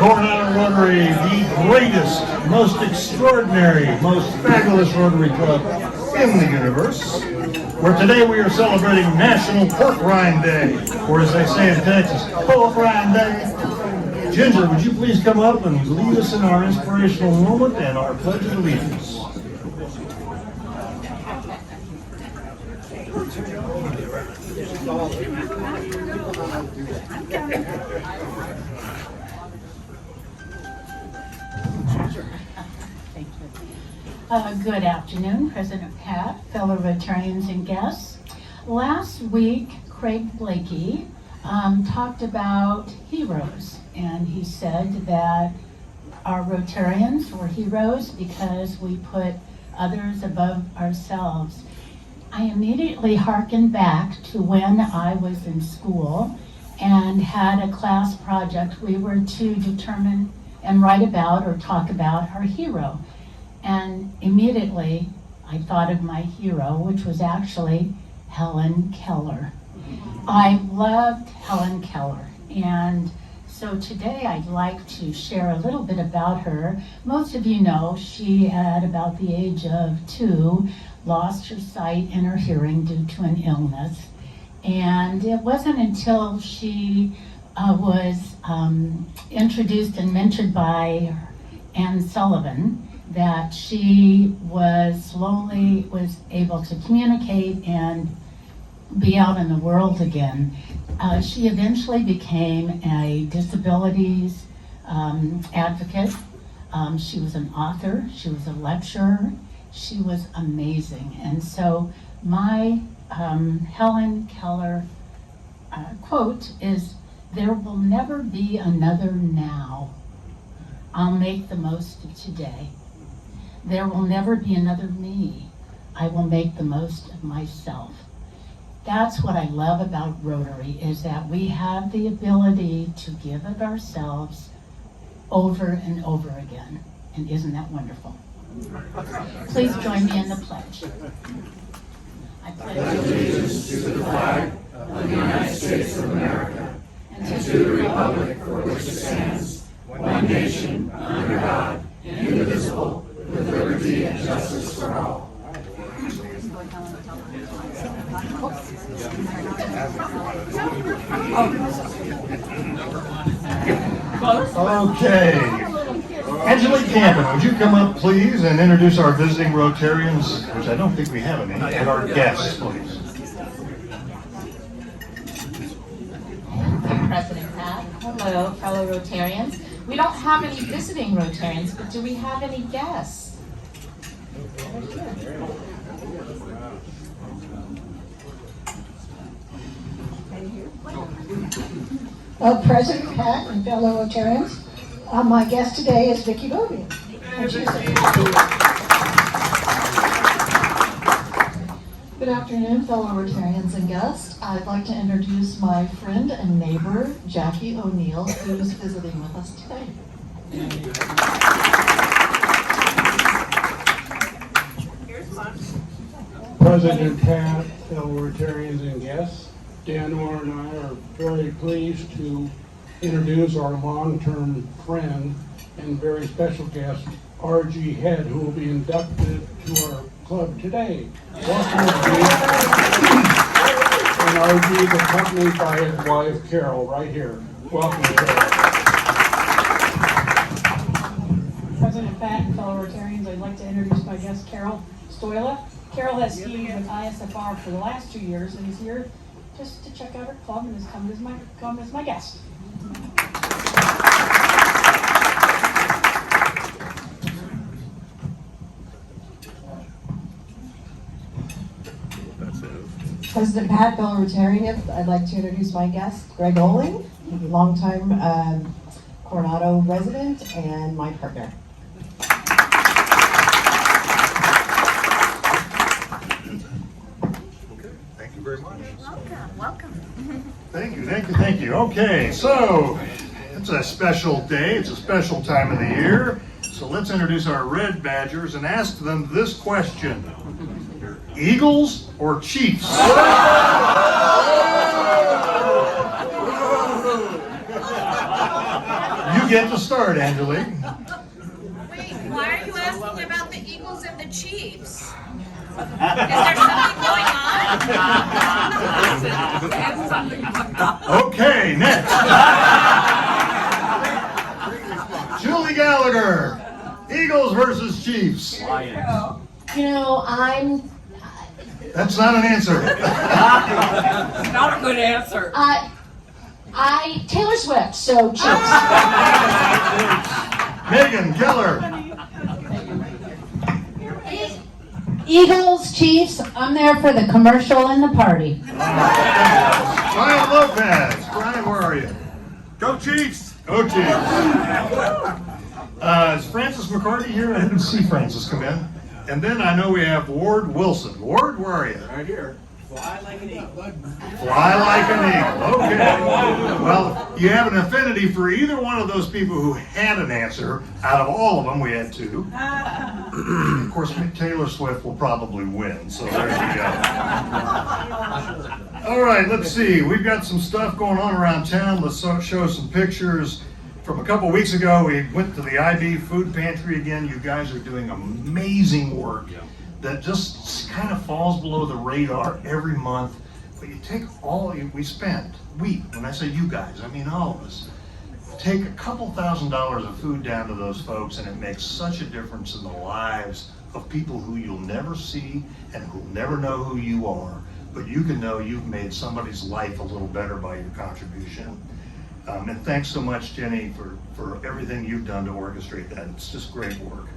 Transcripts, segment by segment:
Coronado Rotary, the greatest, most extraordinary, most fabulous Rotary Club in the universe, where today we are celebrating National Pork Rind Day, or as they say in Texas, Pork Rind Day. Ginger, would you please come up and lead us in our inspirational moment and our Pledge of Allegiance? Good afternoon, President Pat, fellow Rotarians and guests. Last week, Craig Blakey talked about heroes, and he said that our Rotarians were heroes because we put others above ourselves. I immediately hearkened back to when I was in school and had a class project. We were to determine and write about or talk about our hero. And immediately I thought of my hero, which was actually Helen Keller. I loved Helen Keller, and so today I'd like to share a little bit about her. Most of you know she, at about the age of 2, lost her sight and her hearing due to an illness. And it wasn't until she was introduced and mentored by Anne Sullivan that she was able to communicate and be out in the world again. She eventually became a disabilities advocate. She was an author, she was a lecturer, she was amazing. And so my Helen Keller quote is, "There will never be another now. I'll make the most of today. There will never be another me. I will make the most of myself." That's what I love about Rotary, is that we have the ability to give of ourselves over and over again. And isn't that wonderful? Please join me in the pledge. I pledge allegiance to the flag of the United States of America and to the republic for which it stands, one nation, under God, indivisible, with liberty and justice for all. Okay. Angelique Campen, would you come up, please, and introduce our visiting Rotarians, which I don't think we have any, and our guests, please. President Pat. Hello, fellow Rotarians. We don't have any visiting Rotarians, but do we have any guests? President Pat and fellow Rotarians, my guest today is Vicki Beaubian. Good afternoon, fellow Rotarians and guests. I'd like to introduce my friend and neighbor, Jackie O'Neill, who is visiting with us today. President Pat, fellow Rotarians and guests, Dan Orr and I are very pleased to introduce our long-term friend and very special guest, R.G. Head, who will be inducted to our club today. Welcome, R.G. And R.G. is accompanied by his wife, Carol, right here. Welcome, Carol. President Pat and fellow Rotarians, I'd like to introduce my guest, Carol Stoila. Carol has skied with ISFR for the last 2 years and is here just to check out her club and has come as my guest. President Pat, fellow Rotarians, I'd like to introduce my guest, Greg Oling, longtime Coronado resident and my partner. Thank you very much. Welcome. Thank you. Okay, so it's a special day. It's a special time of the year. So let's introduce our Red Badgers and ask them this question. Eagles or Chiefs? You get to start, Angelique. Wait, why are you asking about the Eagles and the Chiefs? Is there something going on? Okay, next. Julie Gallagher, Eagles versus Chiefs. You know, That's not an answer. Not a good answer. Taylor Swift, so Chiefs. Megan Keller, Eagles, Chiefs, I'm there for the commercial and the party. Brian Lopez. Brian, where are you? Go Chiefs! Go Chiefs. Is Francis McCarty here? I didn't see Francis come in. And then I know we have Ward Wilson. Ward, where are you? Right here. Fly like an eagle. Fly like an eagle. Okay. Well, you have an affinity for either one of those people who had an answer. Out of all of them, we had two. Of course, Taylor Swift will probably win, so there you go. All right, let's see. We've got some stuff going on around town. Let's show some pictures. From a couple weeks ago, we went to the IB food pantry again. You guys are doing amazing work that just kind of falls below the radar every month. But you take we spend, when I say you guys, I mean all of us, take a couple $1,000s of food down to those folks, and it makes such a difference in the lives of people who you'll never see and who'll never know who you are. But you can know you've made somebody's life a little better by your contribution. And thanks so much, Jenny, for everything you've done to orchestrate that. It's just great work.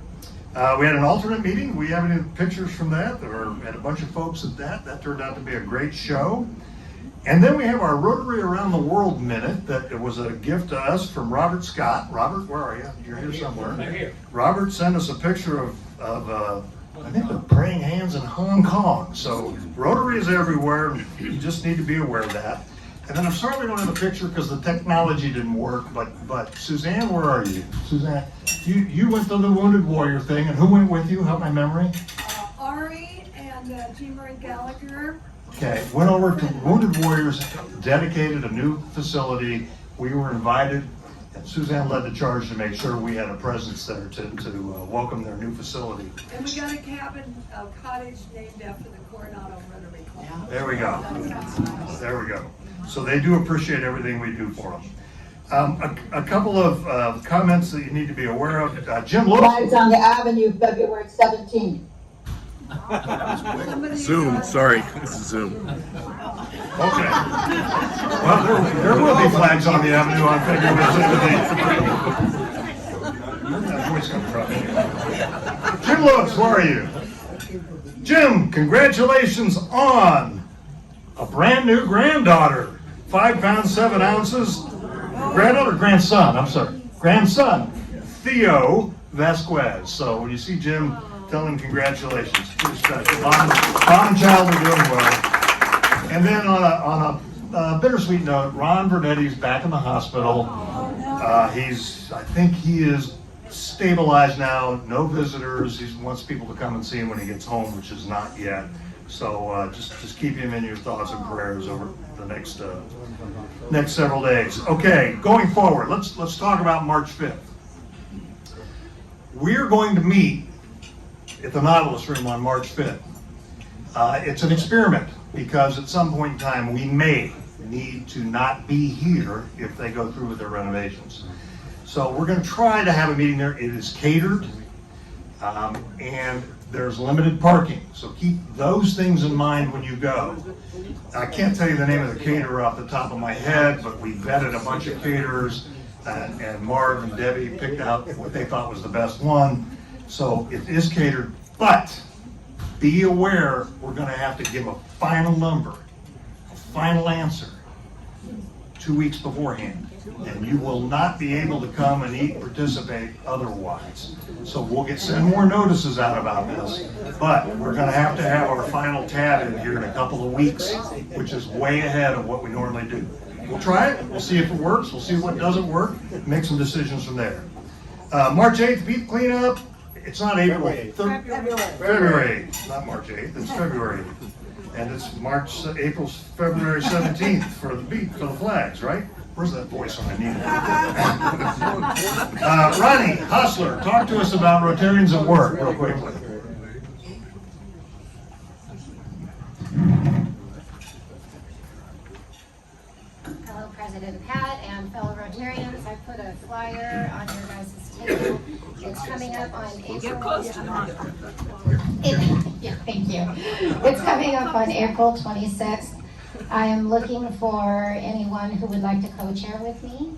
We had an alternate meeting. We have any pictures from that, or had a bunch of folks at that. That turned out to be a great show. And then we have our Rotary Around the World Minute that it was a gift to us from Robert Scott. Robert, where are you? You're here somewhere. I'm here. Robert sent us a picture of I think they're praying hands in Hong Kong. So Rotary is everywhere. You just need to be aware of that. And then I'm sorry we don't have a picture because the technology didn't work, but Suzanne, where are you? Suzanne, you went to the Wounded Warrior thing, and who went with you? Help my memory. Ari and Ginger Gallagher. Okay, went over to Wounded Warriors, dedicated a new facility. We were invited, and Suzanne led the charge to make sure we had a presence there to welcome their new facility. And we got a cottage named after the Coronado Rotary Club. There we go. There we go. So they do appreciate everything we do for them. A couple of comments that you need to be aware of. Jim Lewis. Flags on the avenue, February 17th. Zoom, sorry. This is Zoom. Okay. Well, there will be flags on the avenue on February 17th. Where'd that voice come from? Jim Lewis, where are you? Jim, congratulations on a brand new granddaughter. 5 pounds, 7 ounces. Granddaughter or grandson? I'm sorry. Grandson, Theo Vasquez. So when you see Jim, tell him congratulations. Pretty special. Mom and child are doing well. And then on a bittersweet note, Ron Verdetti's back in the hospital. I think he is stabilized now. No visitors. He wants people to come and see him when he gets home, which is not yet. So just keep him in your thoughts and prayers over the next several days. Okay, going forward, let's talk about March 5th. We're going to meet at the Nautilus Room on March 5th. It's an experiment because at some point in time we may need to not be here if they go through with their renovations. So we're going to try to have a meeting there. It is catered, and there's limited parking. So keep those things in mind when you go. I can't tell you the name of the caterer off the top of my head, but we vetted a bunch of caterers, and Marv and Debbie picked out what they thought was the best one. So it is catered, but be aware we're going to have to give a final number, a final answer 2 weeks beforehand. And you will not be able to come and eat, participate otherwise. So we'll send more notices out about this, but we're going to have our final tab in here in a couple of weeks, which is way ahead of what we normally do. We'll try it, we'll see if it works, we'll see what doesn't work, make some decisions from there. March 8th, beef cleanup. It's not April 3rd. February 8th, not March 8th, it's February 8th. And it's February 17th for the flags, right? Where's that voice when I need it? Roni Hosler, talk to us about Rotarians at Work, real quickly. Hello, President Pat and fellow Rotarians. I put a flyer on your guys' table. It's coming up on April. Get close to Yeah, thank you. It's coming up on April 26th. I am looking for anyone who would like to co-chair with me.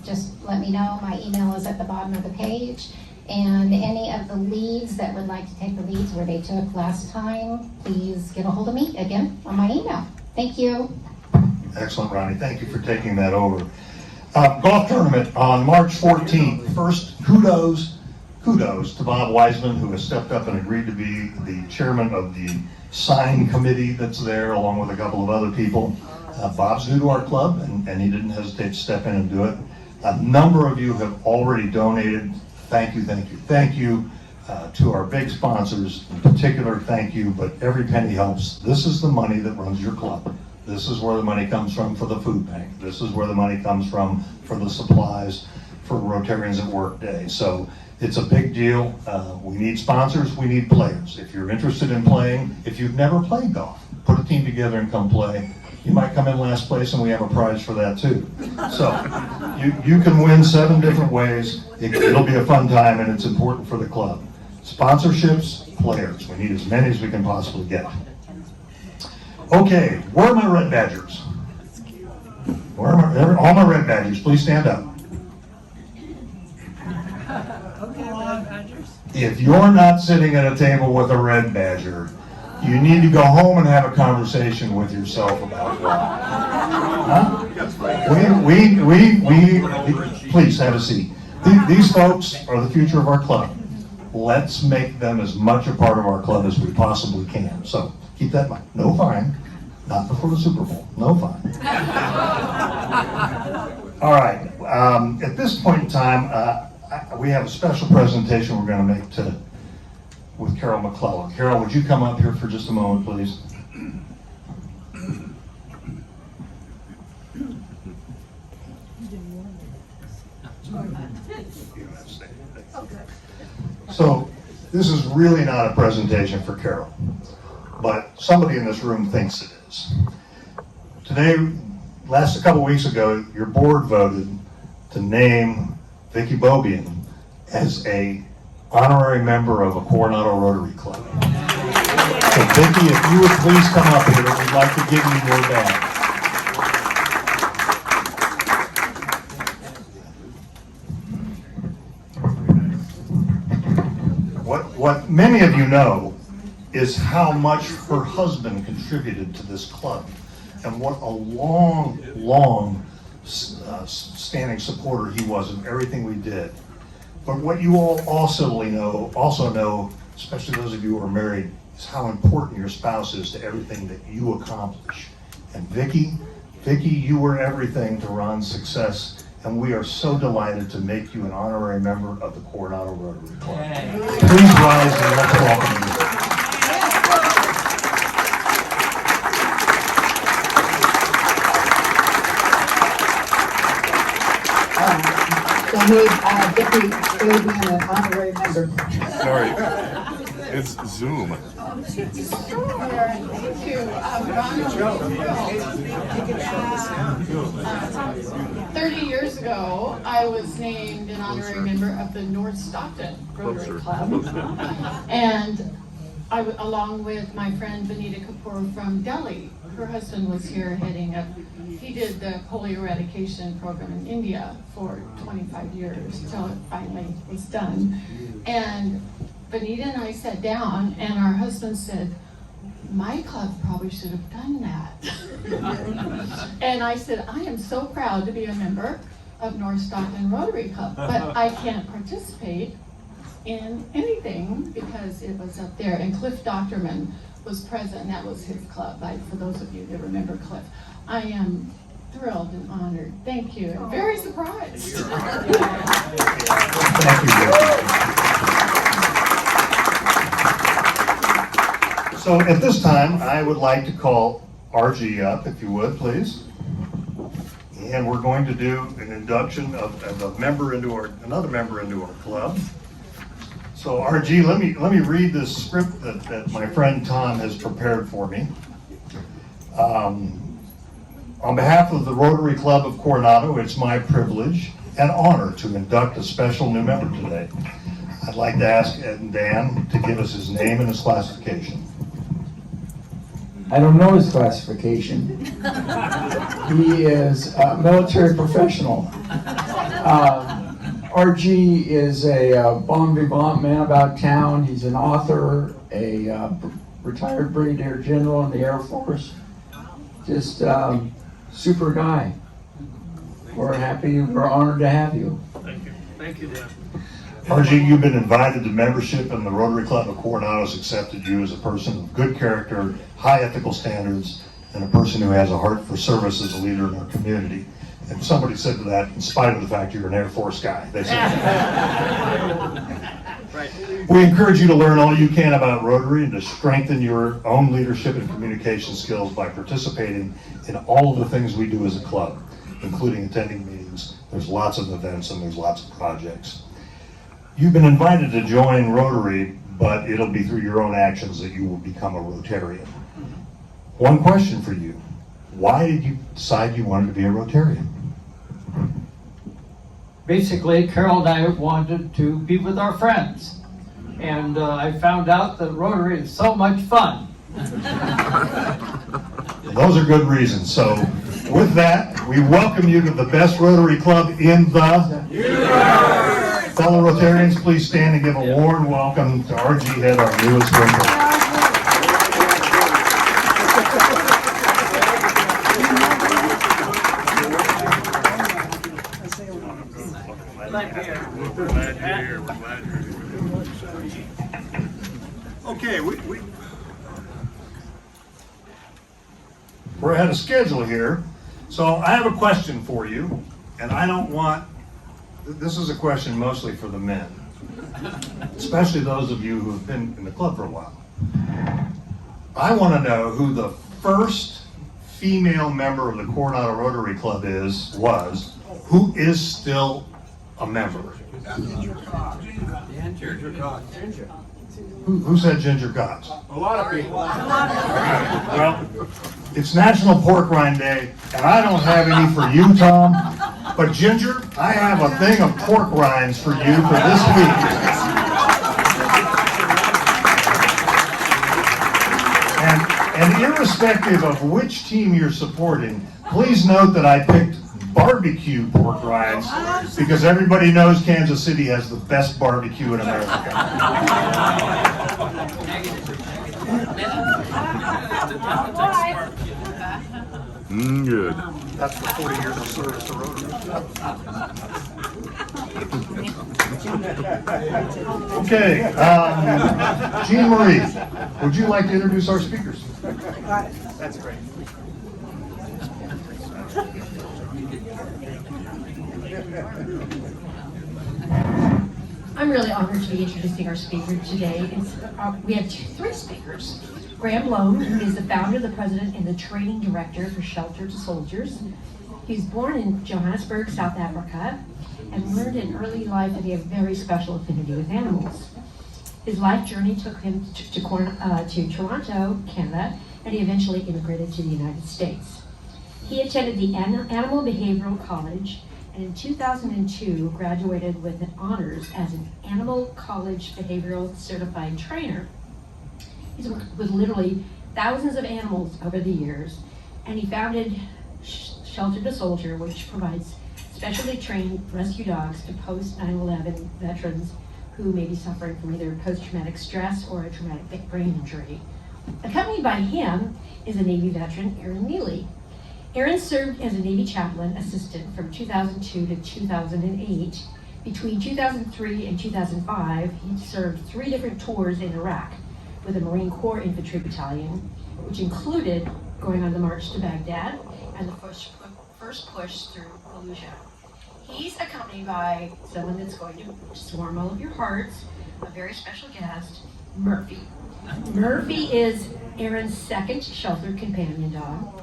Just let me know. My email is at the bottom of the page. And any of the leads that would like to take the leads where they took last time, please get a hold of me again on my email. Thank you. Excellent, Roni. Thank you for taking that over. Golf tournament on March 14th. First, kudos to Bob Wiseman, who has stepped up and agreed to be the chairman of the sign committee that's there, along with a couple of other people. Bob's new to our club, and he didn't hesitate to step in and do it. A number of you have already donated. Thank you to our big sponsors. In particular, thank you, but every penny helps. This is the money that runs your club. This is where the money comes from for the food bank. This is where the money comes from for the supplies for Rotarians at Work Day. So it's a big deal. We need sponsors, we need players. If you're interested in playing, if you've never played golf, put a team together and come play. You might come in last place and we have a prize for that too. So you can win 7 different ways. It'll be a fun time and it's important for the club. Sponsorships, players. We need as many as we can possibly get. Okay, where are my red badgers? Where are all my red badgers? Please stand up. Okay, red badgers. If you're not sitting at a table with a red badger, you need to go home and have a conversation with yourself about why. Huh? Please have a seat. These folks are the future of our club. Let's make them as much a part of our club as we possibly can. So keep that in mind. No fine. Not before the Super Bowl. No fine. All right. At this point in time, we have a special presentation we're going to make with Karol McClelland. Karol, would you come up here for just a moment, please? So, this is really not a presentation for Karol, but somebody in this room thinks it is. Today, a couple weeks ago, your board voted to name Vicki Beaubian as a honorary member of a Coronado Rotary Club. So Vicki, if you would please come up here, we'd like to give you your badge. What many of you know is how much her husband contributed to this club, and what a long standing supporter he was of everything we did. But what you all also know, especially those of you who are married, is how important your spouse is to everything that you accomplish. And Vicki, you were everything to Ron's success, and we are so delighted to make you an honorary member of the Coronado Rotary Club. Please rise and let's welcome you. So made Vicki Beaubian an honorary member. Sorry, it's Zoom. 30 years ago, I was named an honorary member of the North Stockton Rotary Club. And along with my friend Vanita Kapoor from Delhi, her husband was here heading up. He did the polio eradication program in India for 25 years until it finally was done. And Vanita and I sat down, and our husband said, "My club probably should have done that." And I said, "I am so proud to be a member of North Stockton Rotary Club, but I can't participate in anything because it was up there." And Cliff Doctorman was present, and that was his club. For those of you that remember Cliff, I am thrilled and honored. Thank you. And very surprised. Thank you, Vicki. So at this time, I would like to call RG up, if you would, please. and we're going to do an induction of another member into our club. So RG, let me read this script that my friend Tom has prepared for me. On behalf of the Rotary Club of Coronado, it's my privilege and honor to induct a special new member today. I'd like to ask Ed and Dan to give us his name and his classification. I don't know his classification. He is a military professional. RG is a bon vivant man about town. He's an author, a retired brigadier general in the Air Force. Just super guy. We're honored to have you. Thank you. Thank you, Dan. RG, you've been invited to membership, and the Rotary Club of Coronado has accepted you as a person of good character, high ethical standards, and a person who has a heart for service as a leader in our community. And somebody said to that, in spite of the fact you're an Air Force guy. They said Right. We encourage you to learn all you can about Rotary and to strengthen your own leadership and communication skills by participating in all of the things we do as a club, including attending meetings. There's lots of events and there's lots of projects. You've been invited to join Rotary, but it'll be through your own actions that you will become a Rotarian. One question for you. Why did you decide you wanted to be a Rotarian? Basically, Carol and I wanted to be with our friends. And I found out that Rotary is so much fun. Those are good reasons. So with that, we welcome you to the best Rotary Club in the universe. Fellow Rotarians, please stand and give a warm welcome to RG Head, our newest member. Okay, we're ahead of schedule here. So I have a question for you, and I don't want, this is a question mostly for the men, especially those of you who have been in the club for a while. I want to know who the first female member of the Coronado Rotary Club was, who is still a member. Ginger Cox. Ginger Cox. Who said Ginger Cox? A lot of people. Well, it's National Pork Rind Day, and I don't have any for you, Tom. But Ginger, I have a thing of pork rinds for you for this week. And irrespective of which team you're supporting, please note that I picked barbecue pork rinds because everybody knows Kansas City has the best barbecue in America. Good. That's for 40 years of service to Rotary. Okay, Jean Marie, would you like to introduce our speakers? That's great. I'm really honored to be introducing our speaker today. We have three speakers. Graham Loam, who is the founder, the president, and the training director for Shelter to Soldiers. He was born in Johannesburg, South Africa, and learned in early life that he had a very special affinity with animals. His life journey took him to Toronto, Canada, and he eventually immigrated to the United States. He attended the Animal Behavioral College, and in 2002 graduated with an honors as an Animal College Behavioral Certified Trainer. He's worked with literally thousands of animals over the years, and he founded Shelter to Soldier, which provides specially trained rescue dogs to post 9/11 veterans who may be suffering from either post-traumatic stress or a traumatic brain injury. Accompanied by him is a Navy veteran, Aaron Neely. Aaron served as a Navy chaplain assistant from 2002 to 2008. Between 2003 and 2005, he served 3 different tours in Iraq with the Marine Corps Infantry Battalion, which included going on the march to Baghdad and the first push through Fallujah. He's accompanied by someone that's going to warm all of your hearts, a very special guest, Murphy. Murphy is Aaron's second shelter companion dog.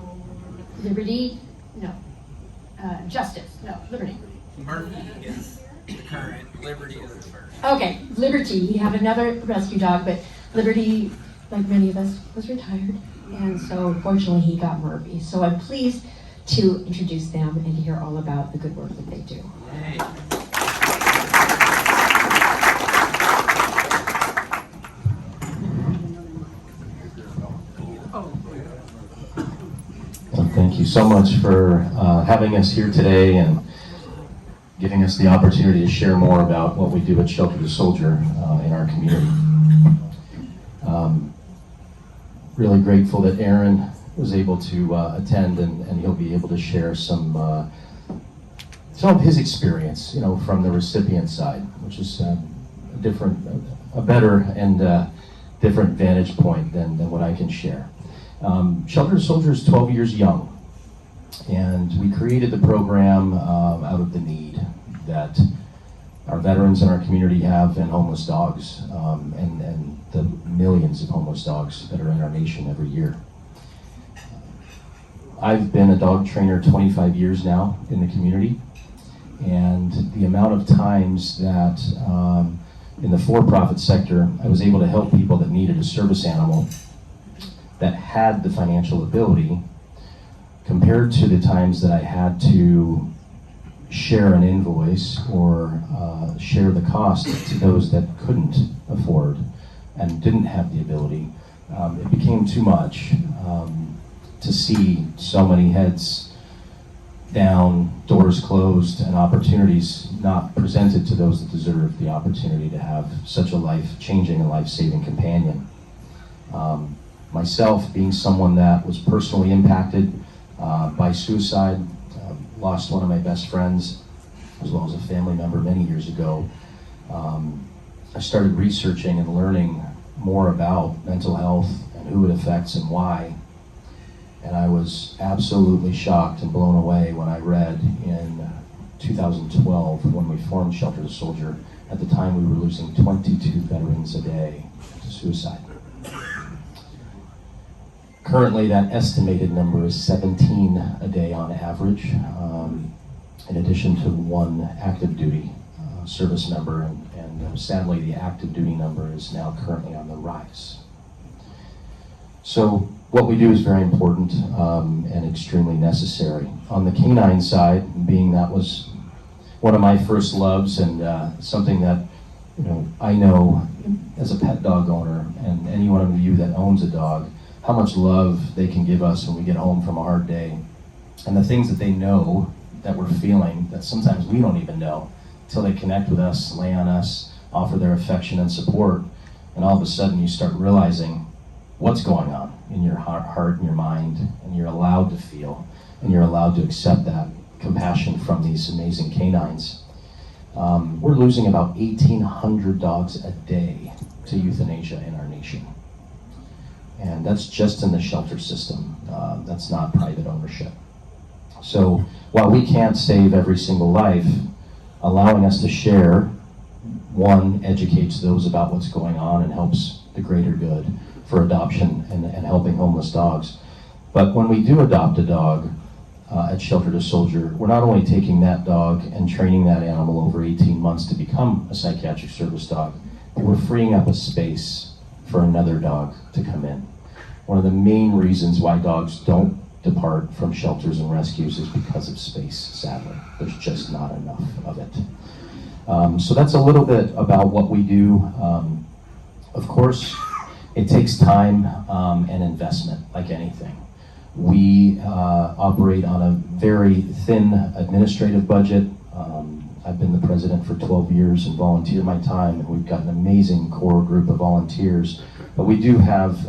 Liberty. Murphy is the current, Liberty is the first. Okay, Liberty, you have another rescue dog, but Liberty, like many of us, was retired. And so unfortunately he got Murphy. So I'm pleased to introduce them and to hear all about the good work that they do. Hey. Well, thank you so much for having us here today and giving us the opportunity to share more about what we do at Shelter to Soldier in our community. Really grateful that Aaron was able to attend and he'll be able to share some of his experience, from the recipient side, which is a better and different vantage point than what I can share. Shelter to Soldier is 12 years young, and we created the program out of the need that our veterans in our community have and homeless dogs, and the millions of homeless dogs that are in our nation every year. I've been a dog trainer 25 years now in the community, and the amount of times that in the for-profit sector I was able to help people that needed a service animal that had the financial ability, compared to the times that I had to share an invoice or share the cost to those that couldn't afford and didn't have the ability, it became too much to see so many heads down, doors closed, and opportunities not presented to those that deserve the opportunity to have such a life-changing and life-saving companion. Myself, being someone that was personally impacted by suicide, lost one of my best friends, as well as a family member many years ago, I started researching and learning more about mental health and who it affects and why. And I was absolutely shocked and blown away when I read in 2012, when we formed Shelter to Soldier. At the time, we were losing 22 veterans a day to suicide. Currently, that estimated number is 17 a day on average, in addition to one active duty service member, and sadly, the active duty number is now currently on the rise. So what we do is very important and extremely necessary. On the canine side, being that was one of my first loves and something that I know as a pet dog owner, and any one of you that owns a dog, how much love they can give us when we get home from a hard day, and the things that they know that we're feeling that sometimes we don't even know until they connect with us, lay on us, offer their affection and support, and all of a sudden you start realizing what's going on in your heart and your mind, and you're allowed to feel, and you're allowed to accept that compassion from these amazing canines. We're losing about 1,800 dogs a day to euthanasia in our nation. And that's just in the shelter system. That's not private ownership. So while we can't save every single life, allowing us to share, one, educates those about what's going on and helps the greater good for adoption and helping homeless dogs. But when we do adopt a dog at Shelter to Soldier, we're not only taking that dog and training that animal over 18 months to become a psychiatric service dog, but we're freeing up a space for another dog to come in. One of the main reasons why dogs don't depart from shelters and rescues is because of space, sadly. There's just not enough of it. So that's a little bit about what we do. Of course, it takes time and investment, like anything. We operate on a very thin administrative budget. I've been the president for 12 years and volunteer my time, and we've got an amazing core group of volunteers. But we do have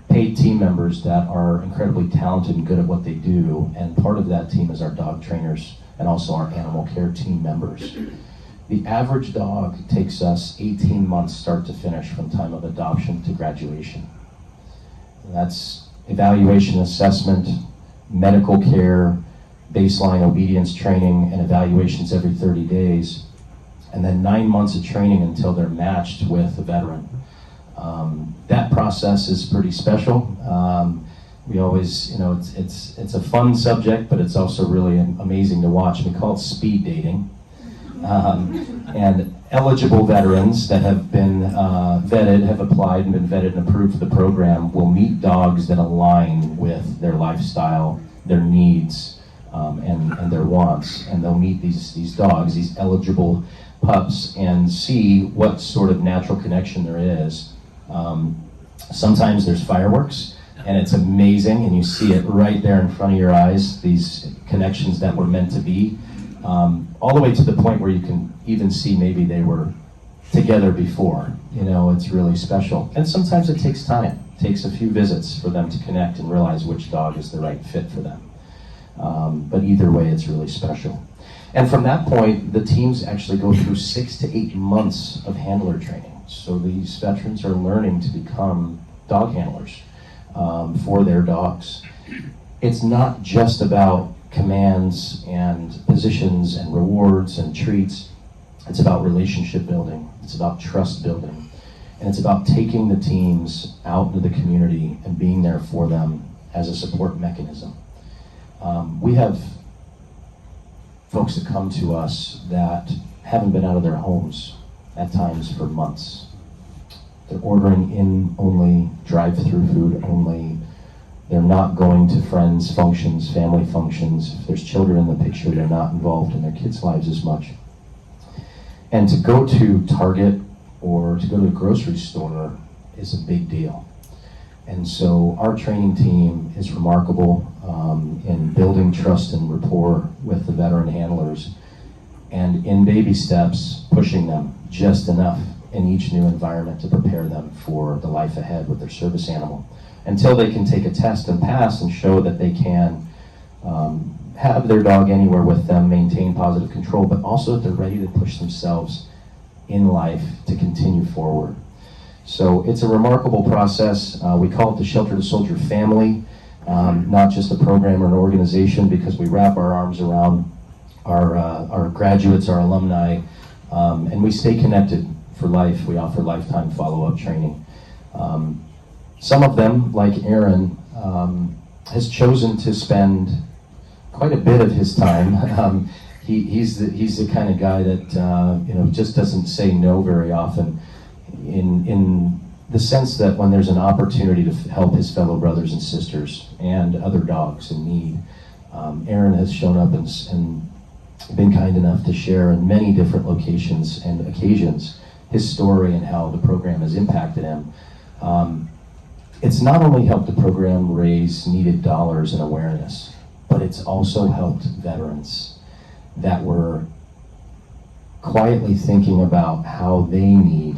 paid team members that are incredibly talented and good at what they do, and part of that team is our dog trainers and also our animal care team members. The average dog takes us 18 months start to finish from time of adoption to graduation. And that's evaluation, assessment, medical care, baseline obedience training, and evaluations every 30 days, and then 9 months of training until they're matched with a veteran. That process is pretty special. We always, it's a fun subject, but it's also really amazing to watch. We call it speed dating. And eligible veterans that have been vetted, have applied and been vetted and approved for the program will meet dogs that align with their lifestyle, their needs, and their wants. And they'll meet these dogs, these eligible pups, and see what sort of natural connection there is. Sometimes there's fireworks, and it's amazing, and you see it right there in front of your eyes, these connections that were meant to be, all the way to the point where you can even see maybe they were together before. It's really special. And sometimes it takes time. It takes a few visits for them to connect and realize which dog is the right fit for them. But either way, it's really special. And from that point, the teams actually go through 6 to 8 months of handler training. So these veterans are learning to become dog handlers for their dogs. It's not just about commands and positions and rewards and treats. It's about relationship building. It's about trust building. And it's about taking the teams out into the community and being there for them as a support mechanism. We have folks that come to us that haven't been out of their homes at times for months. They're ordering in only, drive-through food only. They're not going to friends' functions, family functions. If there's children in the picture, they're not involved in their kids' lives as much. And to go to Target or to go to the grocery store is a big deal. And so our training team is remarkable in building trust and rapport with the veteran handlers, and in baby steps, pushing them just enough in each new environment to prepare them for the life ahead with their service animal, until they can take a test and pass and show that they can have their dog anywhere with them, maintain positive control, but also that they're ready to push themselves in life to continue forward. So it's a remarkable process. We call it the Shelter to Soldier family, not just a program or an organization, because we wrap our arms around our graduates, our alumni, and we stay connected for life. We offer lifetime follow-up training. Some of them, like Aaron, has chosen to spend quite a bit of his time. He's the kind of guy that just doesn't say no very often, in the sense that when there's an opportunity to help his fellow brothers and sisters and other dogs in need, Aaron has shown up and been kind enough to share in many different locations and occasions his story and how the program has impacted him. It's not only helped the program raise needed dollars and awareness, but it's also helped veterans that were quietly thinking about how they need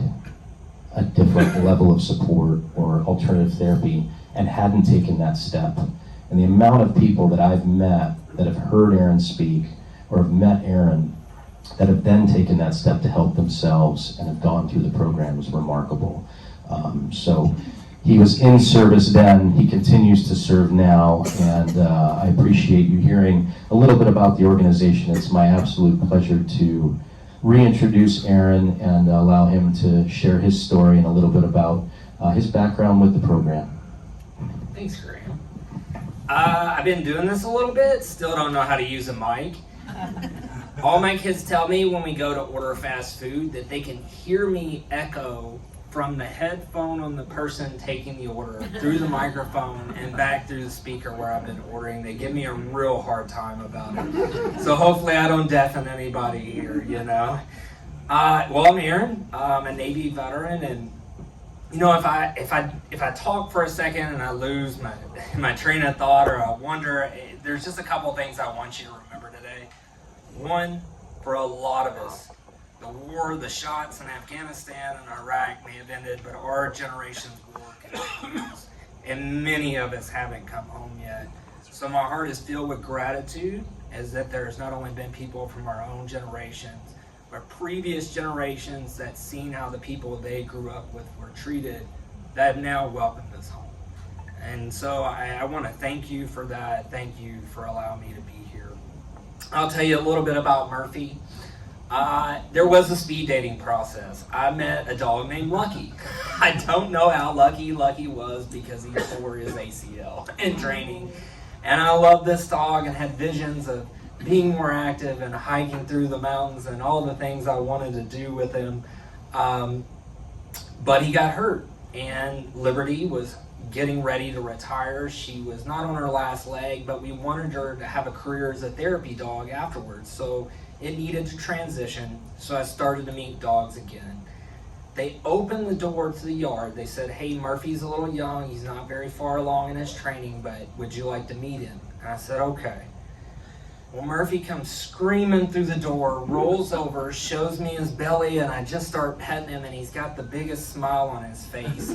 a different level of support or alternative therapy and hadn't taken that step. And the amount of people that I've met that have heard Aaron speak or have met Aaron that have then taken that step to help themselves and have gone through the program is remarkable. So he was in service then, he continues to serve now, and I appreciate you hearing a little bit about the organization. It's my absolute pleasure to reintroduce Aaron and allow him to share his story and a little bit about his background with the program. Thanks, Graham. I've been doing this a little bit, still don't know how to use a mic. All my kids tell me when we go to order fast food that they can hear me echo from the headphone on the person taking the order through the microphone and back through the speaker where I've been ordering. They give me a real hard time about it. So hopefully I don't deafen anybody here, Well, I'm Aaron. I'm a Navy veteran, and if I talk for a second and I lose my train of thought or I wonder, there's just a couple things I want you to remember today. One, for a lot of us, the war, the shots in Afghanistan and Iraq may have ended, but our generation's war continues, and many of us haven't come home yet. So my heart is filled with gratitude, as that there's not only been people from our own generations, but previous generations that seen how the people they grew up with were treated, that have now welcomed us home. And so I want to thank you for that. Thank you for allowing me to be here. I'll tell you a little bit about Murphy. There was a speed dating process. I met a dog named Lucky. I don't know how lucky Lucky was because he tore his ACL in training. And I loved this dog and had visions of being more active and hiking through the mountains and all the things I wanted to do with him. But he got hurt, and Liberty was getting ready to retire. She was not on her last leg, but we wanted her to have a career as a therapy dog afterwards. So it needed to transition, so I started to meet dogs again. They opened the door to the yard. They said, hey, Murphy's a little young. He's not very far along in his training, but would you like to meet him? And I said, okay. Well, Murphy comes screaming through the door, rolls over, shows me his belly, and I just start petting him, and he's got the biggest smile on his face.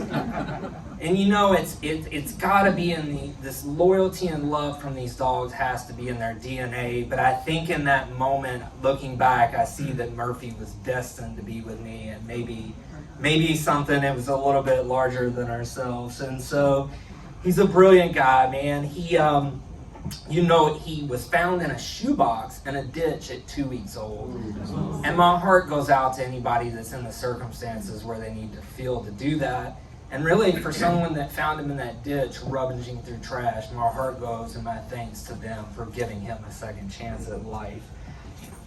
And you know, it's got to be in this loyalty and love from these dogs has to be in their DNA. But I think in that moment, looking back, I see that Murphy was destined to be with me, and maybe something that was a little bit larger than ourselves. And so he's a brilliant guy, man. He was found in a shoebox in a ditch at 2 weeks old. And my heart goes out to anybody that's in the circumstances where they need to feel to do that. And really, for someone that found him in that ditch rummaging through trash, my heart goes and my thanks to them for giving him a second chance at life.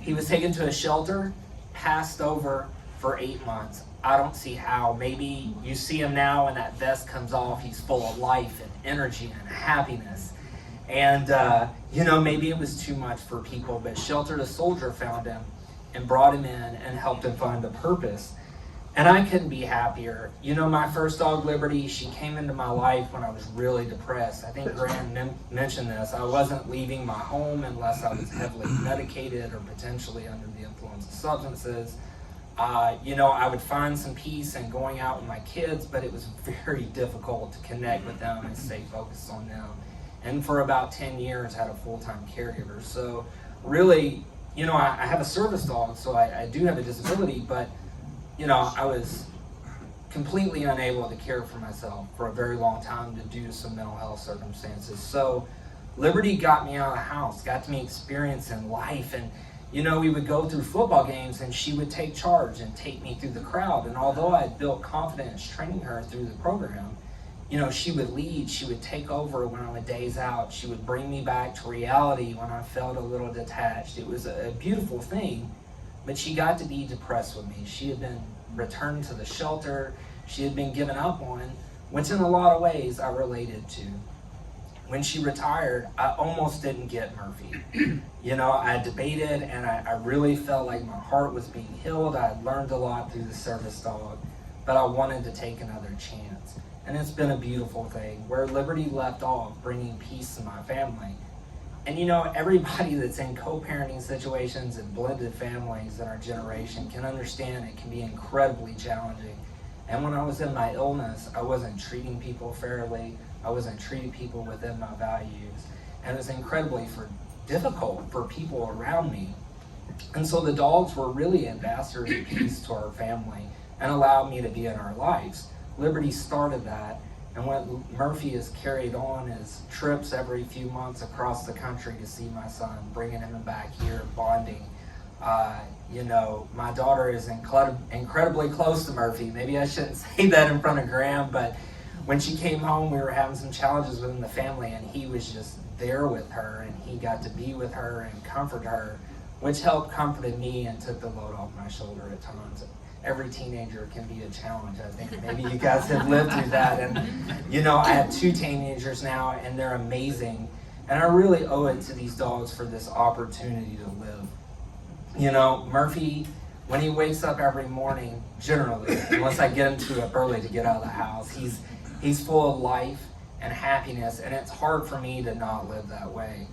He was taken to a shelter, passed over for 8 months. I don't see how. Maybe you see him now and that vest comes off, he's full of life and energy and happiness. And, maybe it was too much for people, but Shelter to Soldier found him and brought him in and helped him find a purpose. And I couldn't be happier. My first dog, Liberty, she came into my life when I was really depressed. I think Graham mentioned this. I wasn't leaving my home unless I was heavily medicated or potentially under the influence of substances. I would find some peace in going out with my kids, but it was very difficult to connect with them and stay focused on them. And for about 10 years, had a full-time caregiver. So really, I have a service dog, so I do have a disability, but, I was completely unable to care for myself for a very long time due to some mental health circumstances. So Liberty got me out of the house, got me experiencing life, and, we would go through football games, and she would take charge and take me through the crowd. And although I had built confidence training her through the program, she would lead, she would take over when I would daze out. She would bring me back to reality when I felt a little detached. It was a beautiful thing, but she got to be depressed with me. She had been returned to the shelter. She had been given up on, which in a lot of ways I related to. When she retired, I almost didn't get Murphy. I debated, and I really felt like my heart was being healed. I had learned a lot through the service dog, but I wanted to take another chance. And it's been a beautiful thing, where Liberty left off, bringing peace to my family. And everybody that's in co-parenting situations and blended families in our generation can understand it can be incredibly challenging. And when I was in my illness, I wasn't treating people fairly. I wasn't treating people within my values. And it was incredibly difficult for people around me. And so the dogs were really ambassadors of peace to our family and allowed me to be in our lives. Liberty started that, and what Murphy has carried on is trips every few months across the country to see my son, bringing him back here, bonding. My daughter is incredibly close to Murphy. Maybe I shouldn't say that in front of Graham, but when she came home, we were having some challenges within the family, and he was just there with her, and he got to be with her and comfort her, which helped comforted me and took the load off my shoulder at times. Every teenager can be a challenge. I think maybe you guys have lived through that. And, I have 2 teenagers now, and they're amazing. And I really owe it to these dogs for this opportunity to live. Murphy, when he wakes up every morning, generally, unless I get him to up early to get out of the house, he's full of life and happiness, and it's hard for me to not live that way.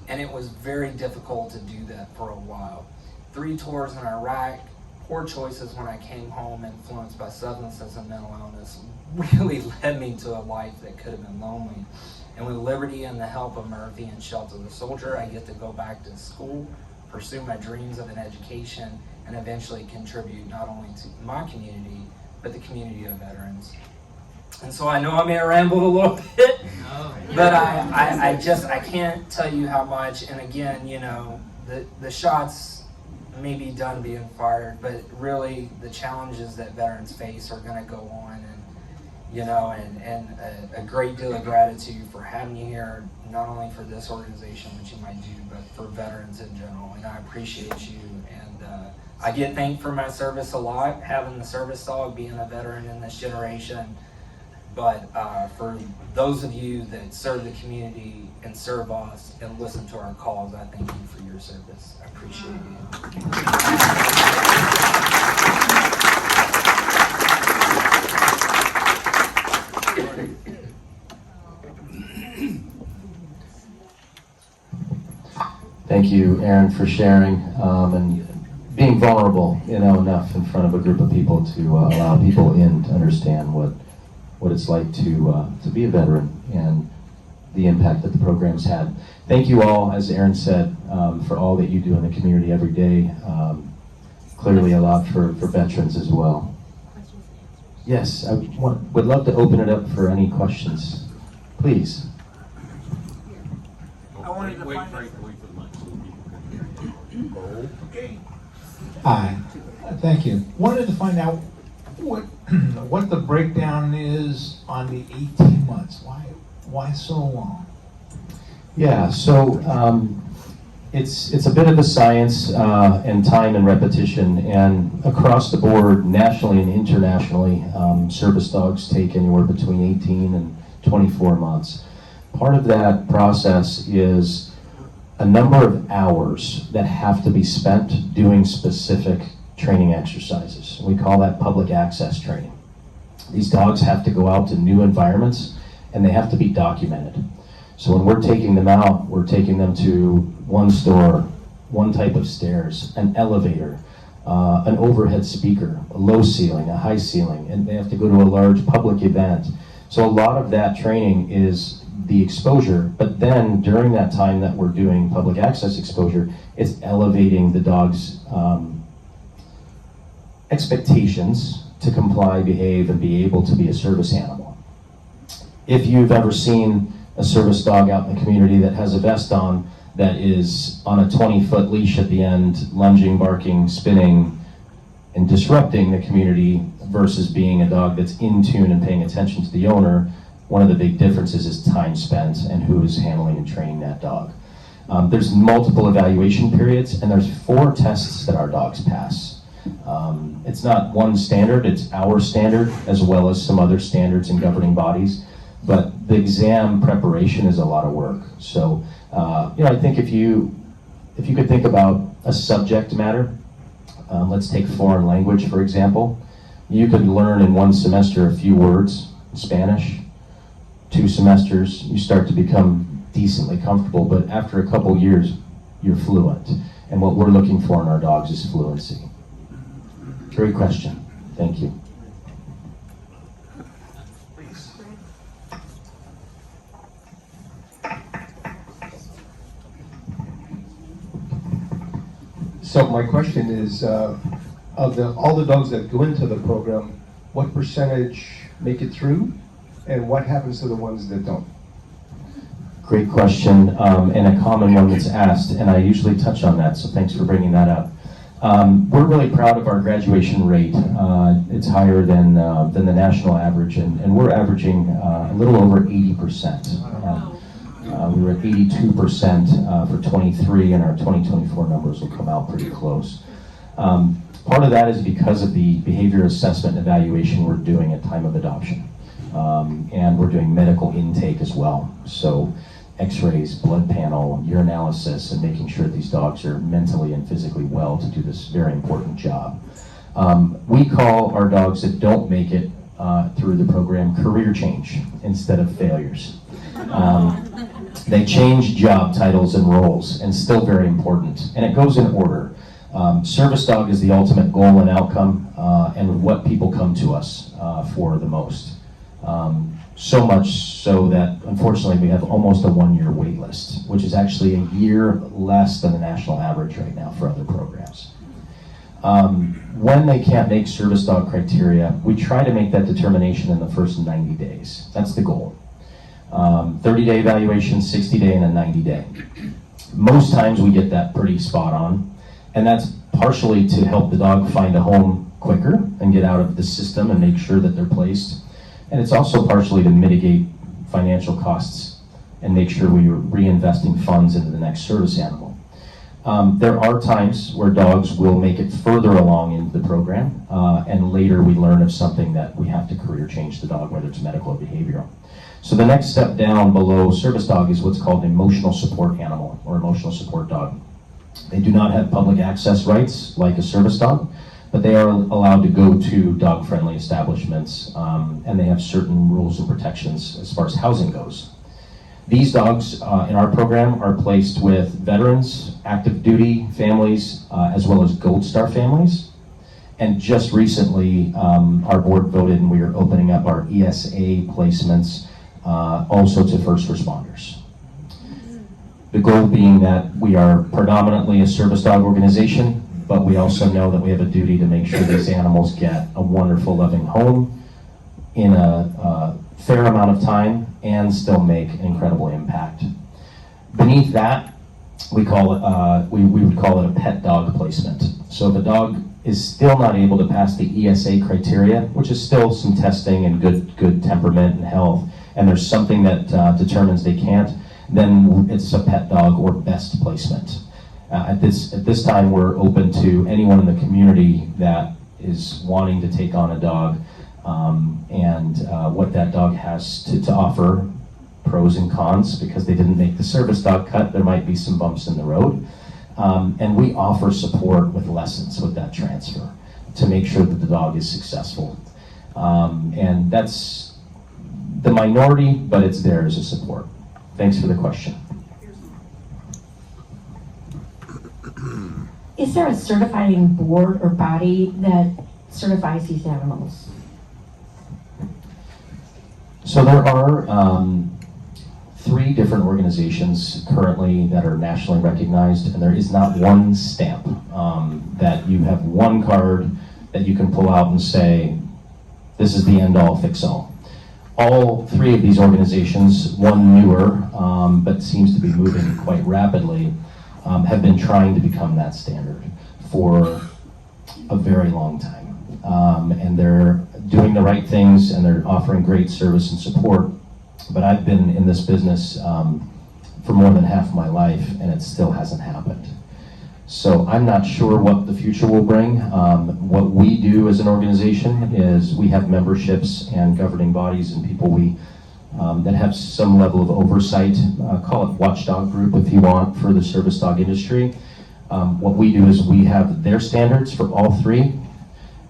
And it was very difficult to do that for a while. 3 tours in Iraq, poor choices when I came home, influenced by substances and mental illness, really led me to a life that could have been lonely. And with Liberty and the help of Murphy and Shelter the Soldier, I get to go back to school, pursue my dreams of an education, and eventually contribute not only to my community, but the community of veterans. And so I know I may have rambled a little bit, but I can't tell you how much. And again, the shots may be done being fired, but really the challenges that veterans face are going to go on, and a great deal of gratitude for having you here, not only for this organization, which you might do, but for veterans in general. And I appreciate you, and I get thanked for my service a lot, having the service dog, being a veteran in this generation. But for those of you that serve the community and serve us and listen to our calls, I thank you for your service. I appreciate you. Thank you, Aaron, for sharing and being vulnerable, enough in front of a group of people to allow people in to understand what it's like to be a veteran and the impact that the program's had. Thank you all, as Aaron said, for all that you do in the community every day. Clearly a lot for veterans as well. Yes, I would love to open it up for any questions. Please. I wanted to find out. Okay. Hi, thank you. Wanted to find out what the breakdown is on the 18 months. Why so long? Yeah, so it's a bit of a science and time and repetition, and across the board, nationally and internationally, service dogs take anywhere between 18 and 24 months. Part of that process is a number of hours that have to be spent doing specific training exercises. We call that public access training. These dogs have to go out to new environments and they have to be documented. So when we're taking them out, we're taking them to one store, one type of stairs, an elevator, an overhead speaker, a low ceiling, a high ceiling, and they have to go to a large public event. So a lot of that training is the exposure, but then during that time that we're doing public access exposure, it's elevating the dog's expectations to comply, behave, and be able to be a service animal. If you've ever seen a service dog out in the community that has a vest on that is on a 20-foot leash at the end, lunging, barking, spinning, and disrupting the community versus being a dog that's in tune and paying attention to the owner, one of the big differences is time spent and who is handling and training that dog. There's multiple evaluation periods, and there's 4 tests that our dogs pass. It's not one standard, it's our standard, as well as some other standards in governing bodies. But the exam preparation is a lot of work. So, I think if you could think about a subject matter, let's take foreign language, for example. You could learn in one semester a few words in Spanish. 2 semesters, you start to become decently comfortable, but after a couple years, you're fluent. And what we're looking for in our dogs is fluency. Great question. Thank you. Please. So my question is, of all the dogs that go into the program, what percentage make it through? And what happens to the ones that don't? Great question, and a common one that's asked, and I usually touch on that, so thanks for bringing that up. We're really proud of our graduation rate. It's higher than the national average, and we're averaging a little over 80%. We were at 82% for 23, and our 2024 numbers will come out pretty close. Part of that is because of the behavior assessment and evaluation we're doing at time of adoption. And we're doing medical intake as well. So x-rays, blood panel, urinalysis, and making sure these dogs are mentally and physically well to do this very important job. We call our dogs that don't make it through the program career change instead of failures. They change job titles and roles, and still very important. And it goes in order. Service dog is the ultimate goal and outcome, and what people come to us for the most. So much so that, unfortunately, we have almost a 1-year wait list, which is actually a year less than the national average right now for other programs. When they can't make service dog criteria, we try to make that determination in the first 90 days. That's the goal. 30-day evaluation, 60-day, and a 90-day. Most times we get that pretty spot on, and that's partially to help the dog find a home quicker and get out of the system and make sure that they're placed. And it's also partially to mitigate financial costs and make sure we are reinvesting funds into the next service animal. There are times where dogs will make it further along into the program, and later we learn of something that we have to career change the dog, whether it's medical or behavioral. So the next step down below service dog is what's called an emotional support animal or emotional support dog. They do not have public access rights like a service dog, but they are allowed to go to dog-friendly establishments, and they have certain rules and protections as far as housing goes. These dogs in our program are placed with veterans, active duty families, as well as Gold Star families. And just recently, our board voted and we are opening up our ESA placements also to first responders. The goal being that we are predominantly a service dog organization, but we also know that we have a duty to make sure these animals get a wonderful, loving home in a fair amount of time and still make an incredible impact. Beneath that, we call it, we would call it a pet dog placement. So if a dog is still not able to pass the ESA criteria, which is still some testing and good temperament and health, and there's something that determines they can't, then it's a pet dog or best placement. At this time, we're open to anyone in the community that is wanting to take on a dog, and what that dog has to offer, pros and cons, because they didn't make the service dog cut, there might be some bumps in the road. And we offer support with lessons with that transfer to make sure that the dog is successful. And that's the minority, but it's there as a support. Thanks for the question. Is there a certifying board or body that certifies these animals? So there are 3 different organizations currently that are nationally recognized, and there is not one stamp that you have one card that you can pull out and say, this is the end-all, fix-all. All 3 of these organizations, one newer, but seems to be moving quite rapidly, have been trying to become that standard for a very long time. And they're doing the right things and they're offering great service and support. But I've been in this business for more than half my life and it still hasn't happened. So I'm not sure what the future will bring. What we do as an organization is we have memberships and governing bodies and people that have some level of oversight, call it watchdog group if you want, for the service dog industry. What we do is we have their standards for all 3.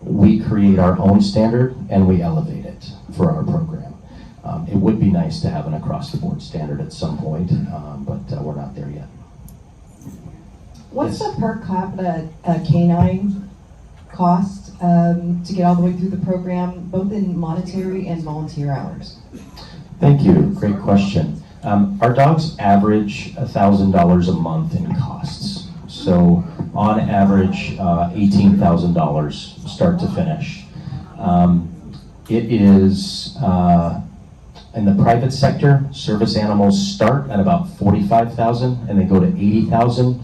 We create our own standard and we elevate it for our program. It would be nice to have an across-the-board standard at some point, but we're not there yet. What's the per capita canine cost to get all the way through the program, both in monetary and volunteer hours? Thank you. Great question. Our dogs average $1,000 a month in costs. So on average, $18,000 start to finish. It is in the private sector, service animals start at about $45,000 and they go to $80,000.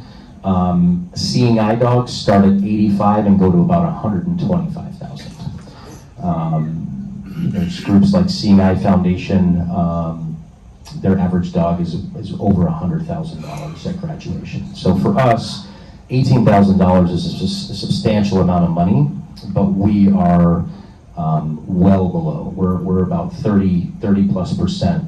Seeing eye dogs start at $85,000 and go to about $125,000. There's groups like Seeing Eye Foundation. Their average dog is over $100,000 at graduation. So for us, $18,000 is a substantial amount of money, but we are well below. We're about 30+%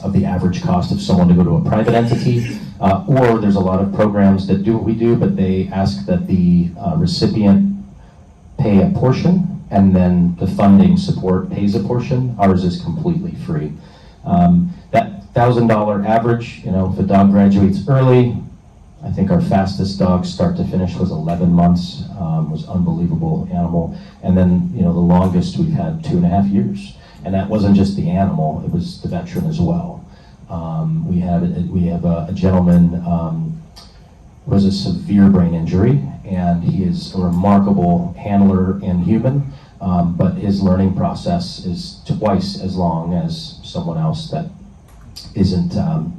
of the average cost of someone to go to a private entity, or there's a lot of programs that do what we do, but they ask that the recipient pay a portion and then the funding support pays a portion. Ours is completely free. That $1,000 average, if a dog graduates early, I think our fastest dog start to finish was 11 months, was unbelievable animal. And then, the longest we've had 2.5 years. And that wasn't just the animal, it was the veteran as well. We have a gentleman who has a severe brain injury, and he is a remarkable handler and human, but his learning process is twice as long as someone else that isn't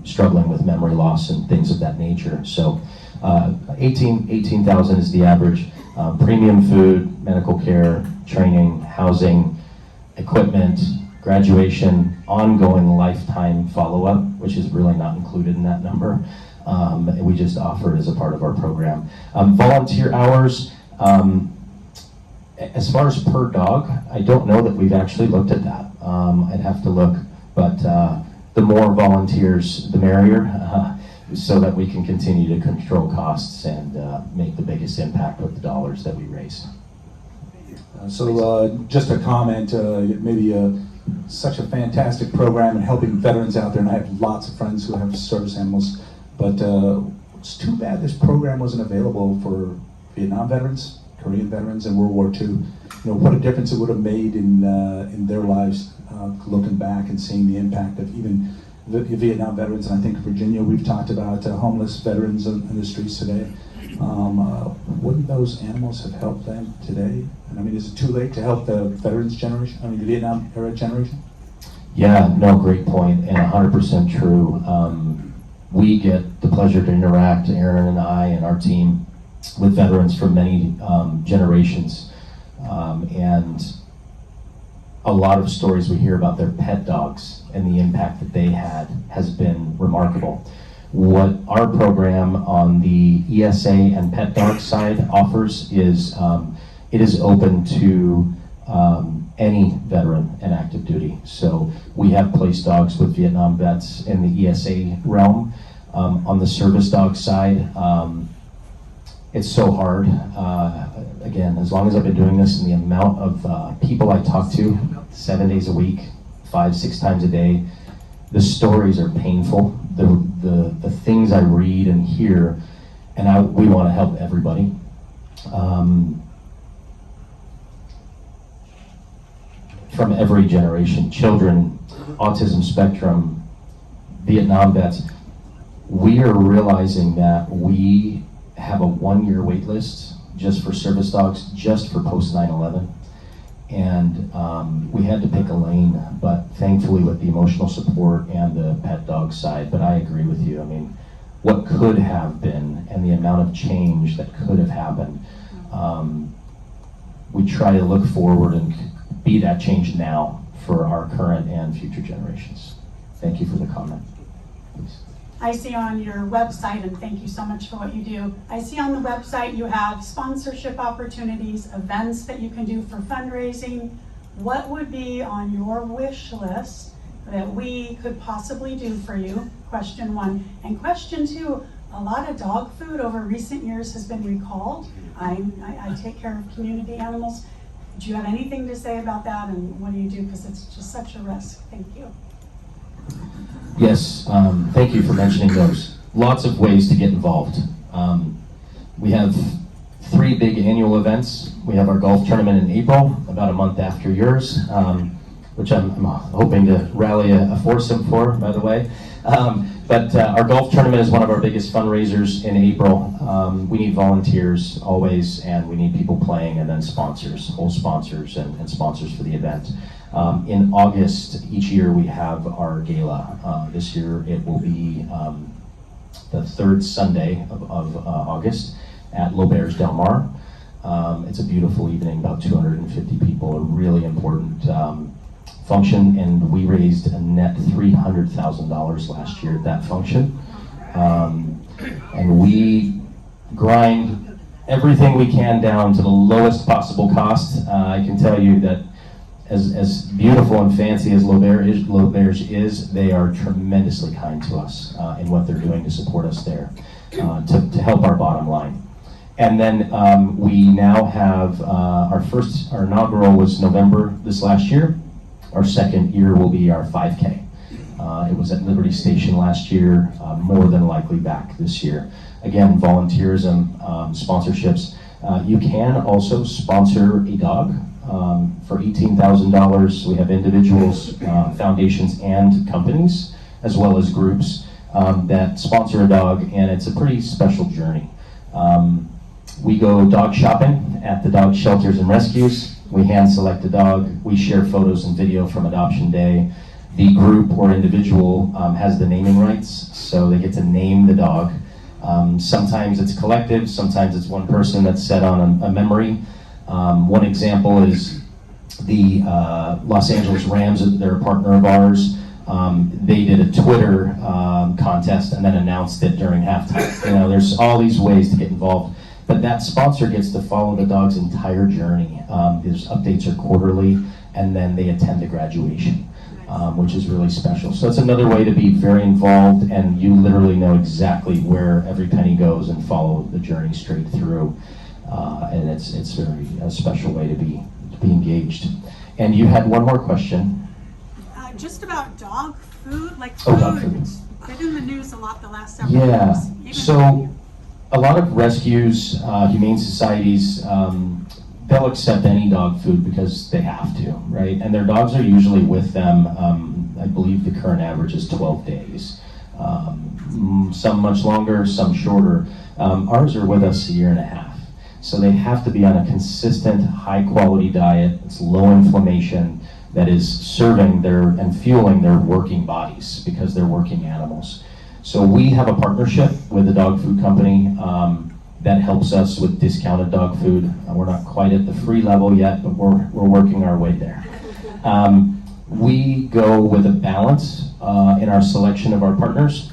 struggling with memory loss and things of that nature. So 18,000 is the average. Premium food, medical care, training, housing, equipment, graduation, ongoing lifetime follow-up, which is really not included in that number. We just offer it as a part of our program. Volunteer hours, as far as per dog, I don't know that we've actually looked at that. I'd have to look, but the more volunteers, the merrier, so that we can continue to control costs and make the biggest impact with the dollars that we raise. Just a comment, maybe such a fantastic program and helping veterans out there, and I have lots of friends who have service animals, but it's too bad this program wasn't available for Vietnam veterans, Korean veterans, and World War II. You know, what a difference it would have made in their lives, looking back and seeing the impact of even the Vietnam veterans. And I think Virginia, we've talked about homeless veterans in the streets today. Wouldn't those animals have helped them today? And I mean, is it too late to help the veterans generation, I mean, the Vietnam era generation? Yeah, no, great point, and 100% true. We get the pleasure to interact, Aaron and I and our team, with veterans from many generations. And a lot of stories we hear about their pet dogs and the impact that they had has been remarkable. What our program on the ESA and pet dog side offers is it is open to any veteran in active duty. So we have placed dogs with Vietnam vets in the ESA realm. On the service dog side, it's so hard. Again, as long as I've been doing this, and the amount of people I talk to 7 days a week, 5-6 times a day, the stories are painful. The things I read and hear, and we want to help everybody. From every generation, children, autism spectrum, Vietnam vets, we are realizing that we have a 1-year wait list just for service dogs, just for post 9/11. And we had to pick a lane, but thankfully with the emotional support and the pet dog side, but I agree with you. I mean, what could have been and the amount of change that could have happened, we try to look forward and be that change now for our current and future generations. Thank you for the comment. Please. I see on your website, and thank you so much for what you do, I see on the website you have sponsorship opportunities, events that you can do for fundraising. What would be on your wish list that we could possibly do for you? Question 1. And question 2, a lot of dog food over recent years has been recalled. I take care of community animals. Do you have anything to say about that, and what do you do? Because it's just such a risk. Thank you. Yes, thank you for mentioning those. Lots of ways to get involved. We have 3 big annual events. We have our golf tournament in April, about a month after yours, which I'm hoping to rally a foursome for, by the way. But our golf tournament is one of our biggest fundraisers in April. We need volunteers always, and we need people playing, and then sponsors, whole sponsors and sponsors for the event. In August, each year we have our gala. This year it will be the 3rd Sunday of August at L'Auberge Del Mar. It's a beautiful evening, about 250 people, a really important function, and we raised a net $300,000 last year at that function. And we grind everything we can down to the lowest possible cost. I can tell you that as beautiful and fancy as L'Auberge is, they are tremendously kind to us in what they're doing to support us there, to help our bottom line. And then we now have our inaugural was November this last year. Our second year will be our 5K. It was at Liberty Station last year, more than likely back this year. Again, volunteerism, sponsorships. You can also sponsor a dog for $18,000. We have individuals, foundations, and companies, as well as groups that sponsor a dog, and it's a pretty special journey. We go dog shopping at the dog shelters and rescues. We hand select a dog. We share photos and video from adoption day. The group or individual has the naming rights, so they get to name the dog. Sometimes it's collective, sometimes it's one person that's set on a memory. One example is the Los Angeles Rams, they're a partner of ours. They did a Twitter contest and then announced it during halftime. There's all these ways to get involved, but that sponsor gets to follow the dog's entire journey. There's updates are quarterly, and then they attend the graduation, which is really special. So it's another way to be very involved, and you literally know exactly where every penny goes and follow the journey straight through. And it's very a special way to be engaged. And you had one more question. Just about dog food, like food. Oh, dog foods. Been in the news a lot the last several years. Yeah. So a lot of rescues, humane societies, they'll accept any dog food because they have to, right? And their dogs are usually with them. I believe the current average is 12 days. Some much longer, some shorter. Ours are with us a year and a half. So they have to be on a consistent, high-quality diet. It's low inflammation that is serving and fueling their working bodies because they're working animals. So we have a partnership with a dog food company that helps us with discounted dog food. We're not quite at the free level yet, but we're working our way there. We go with a balance in our selection of our partners,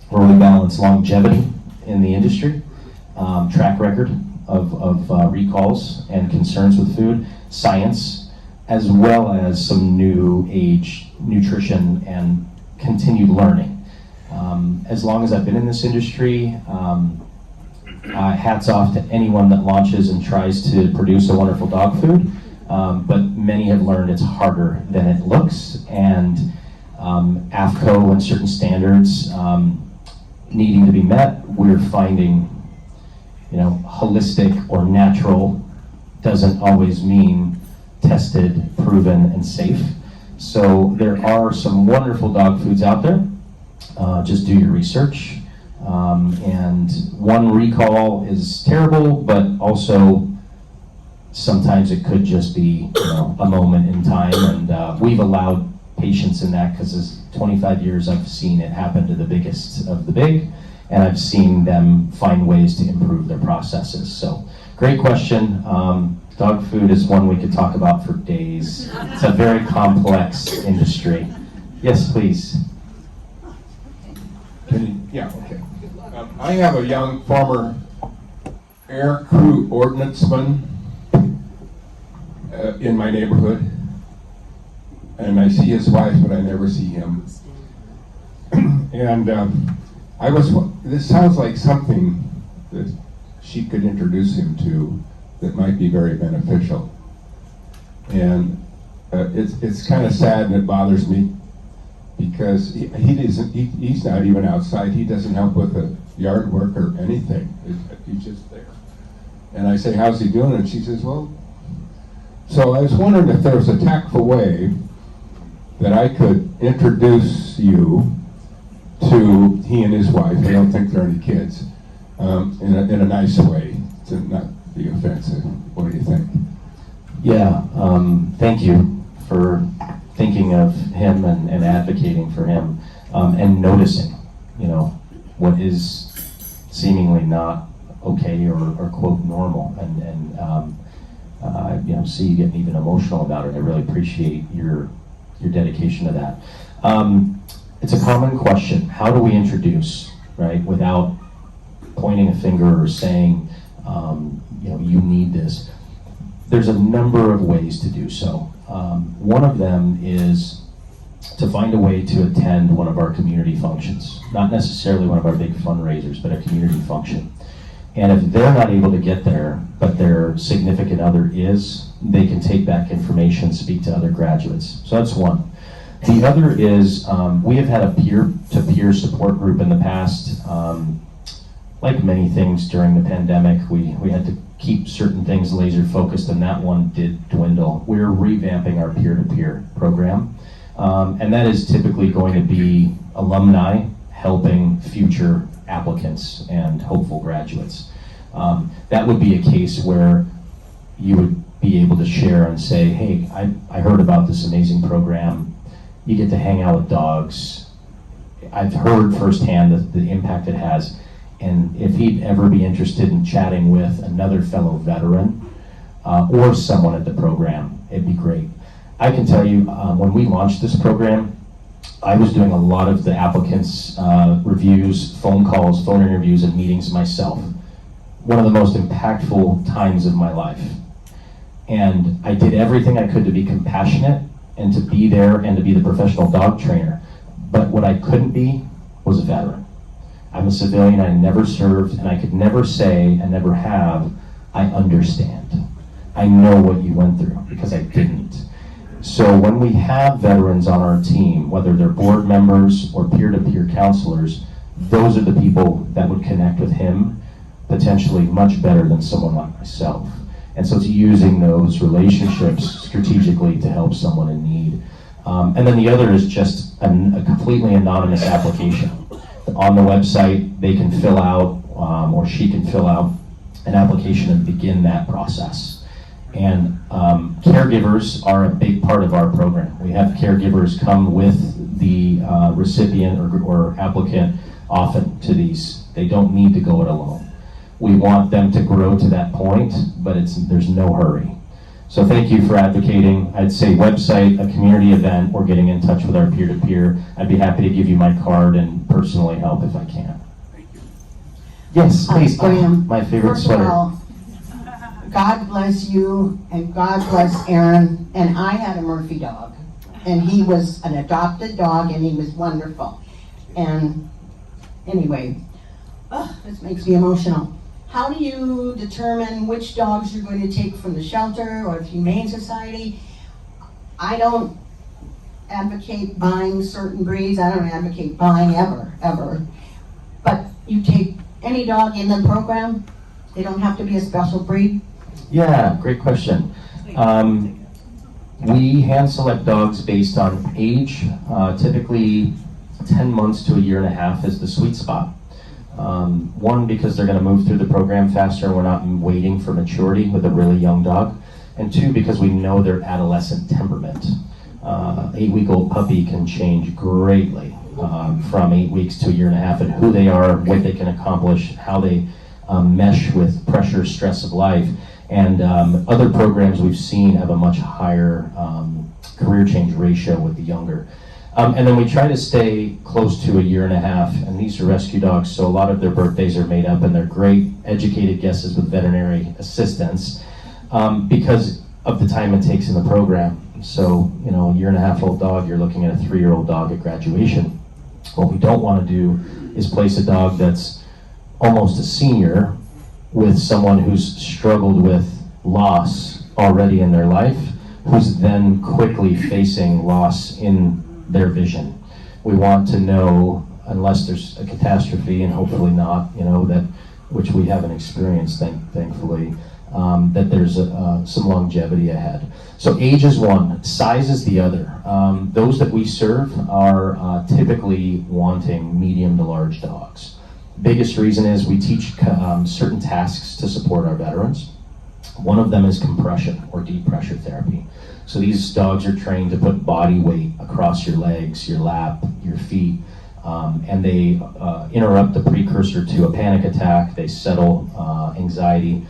where we balance longevity in the industry, track record of recalls and concerns with food, science, as well as some new age nutrition and continued learning. As long as I've been in this industry, hats off to anyone that launches and tries to produce a wonderful dog food, but many have learned it's harder than it looks, and AFCO and certain standards needing to be met, we're finding holistic or natural doesn't always mean tested, proven, and safe. So there are some wonderful dog foods out there. Just do your research. And one recall is terrible, but also sometimes it could just be a moment in time. And we've allowed patience in that because as 25 years I've seen it happen to the biggest of the big, and I've seen them find ways to improve their processes. So great question. Dog food is one we could talk about for days. It's a very complex industry. Yes, please. Yeah, okay. I have a young former air crew ordnanceman in my neighborhood, and I see his wife, but I never see him. And this sounds like something that she could introduce him to that might be very beneficial. And it's kind of sad, and it bothers me because he's not even outside. He doesn't help with the yard work or anything. He's just there. And I say, how's he doing? And she says, well, so I was wondering if there was a tactful way that I could introduce you to he and his wife. I don't think there are any kids, in a nice way, to not be offensive. What do you think? Yeah, thank you for thinking of him and advocating for him, and noticing, what is seemingly not okay or quote normal, and see you getting even emotional about it. I really appreciate your dedication to that. It's a common question. How do we introduce, right, without pointing a finger or saying, you need this? There's a number of ways to do so. One of them is to find a way to attend one of our community functions. Not necessarily one of our big fundraisers, but a community function. And if they're not able to get there, but their significant other is, they can take back information, speak to other graduates. So that's one. The other is, we have had a peer-to-peer support group in the past. Like many things during the pandemic, we had to keep certain things laser focused, and that one did dwindle. We're revamping our peer-to-peer program, and that is typically going to be alumni helping future applicants and hopeful graduates. That would be a case where you would be able to share and say, hey, I heard about this amazing program. You get to hang out with dogs. I've heard firsthand the impact it has. And if he'd ever be interested in chatting with another fellow veteran or someone at the program, it'd be great. I can tell you, when we launched this program, I was doing a lot of the applicants' reviews, phone calls, phone interviews, and meetings myself. One of the most impactful times of my life. And I did everything I could to be compassionate and to be there and to be the professional dog trainer. But what I couldn't be was a veteran. I'm a civilian, I never served, and I could never say, and never have, I understand. I know what you went through, because I didn't. So when we have veterans on our team, whether they're board members or peer-to-peer counselors, those are the people that would connect with him potentially much better than someone like myself. And so it's using those relationships strategically to help someone in need. And then the other is just a completely anonymous application. On the website, they can fill out, or she can fill out an application and begin that process. And caregivers are a big part of our program. We have caregivers come with the recipient or applicant often to these. They don't need to go it alone. We want them to grow to that point, but there's no hurry. So thank you for advocating. I'd say website, a community event, or getting in touch with our peer-to-peer. I'd be happy to give you my card and personally help if I can. Yes, please. Graham, My favorite first sweater. Of all, God bless you and God bless Aaron. And I had a Murphy dog, and he was an adopted dog, and he was wonderful. And anyway, this makes me emotional. How do you determine which dogs you're going to take from the shelter or the Humane Society? I don't advocate buying certain breeds. I don't advocate buying ever. But you take any dog in the program? They don't have to be a special breed? Yeah, great question. We hand select dogs based on age. Typically 10 months to a year and a half is the sweet spot. One, because they're going to move through the program faster and we're not waiting for maturity with a really young dog. And two, because we know their adolescent temperament. 8-week-old puppy can change greatly from 8 weeks to a year and a half, and who they are, what they can accomplish, how they mesh with pressure, stress of life. And other programs we've seen have a much higher career change ratio with the younger. And then we try to stay close to a year and a half, and these are rescue dogs, so a lot of their birthdays are made up, and they're great educated guesses with veterinary assistance because of the time it takes in the program. So, you know, a year and a half old dog, you're looking at a 3-year-old dog at graduation. What we don't want to do is place a dog that's almost a senior with someone who's struggled with loss already in their life, who's then quickly facing loss in their vision. We want to know, unless there's a catastrophe, and hopefully not, you know, that which we haven't experienced, thankfully, that there's some longevity ahead. So age is one, size is the other. Those that we serve are typically wanting medium to large dogs. Biggest reason is we teach certain tasks to support our veterans. One of them is compression or deep pressure therapy. So these dogs are trained to put body weight across your legs, your lap, your feet, and they interrupt the precursor to a panic attack. They settle anxiety.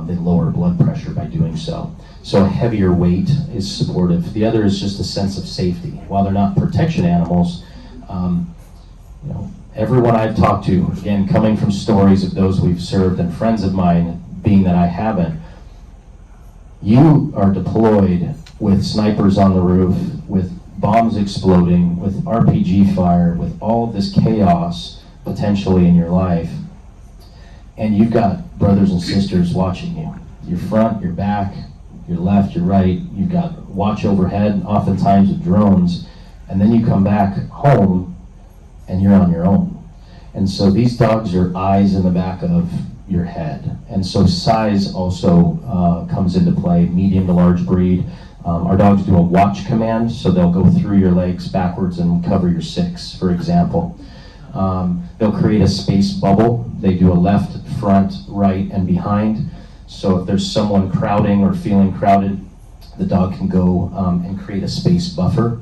They lower blood pressure by doing so. So a heavier weight is supportive. The other is just a sense of safety. While they're not protection animals, you know, everyone I've talked to, again, coming from stories of those we've served and friends of mine, being that I haven't, you are deployed with snipers on the roof, with bombs exploding, with RPG fire, with all of this chaos potentially in your life, and you've got brothers and sisters watching you. Your front, your back, your left, your right, you've got watch overhead, oftentimes with drones, and then you come back home and you're on your own. And so these dogs are eyes in the back of your head. And so size also comes into play, medium to large breed. Our dogs do a watch command, so they'll go through your legs backwards and cover your 6, for example. They'll create a space bubble. They do a left, front, right, and behind. So if there's someone crowding or feeling crowded, the dog can go and create a space buffer.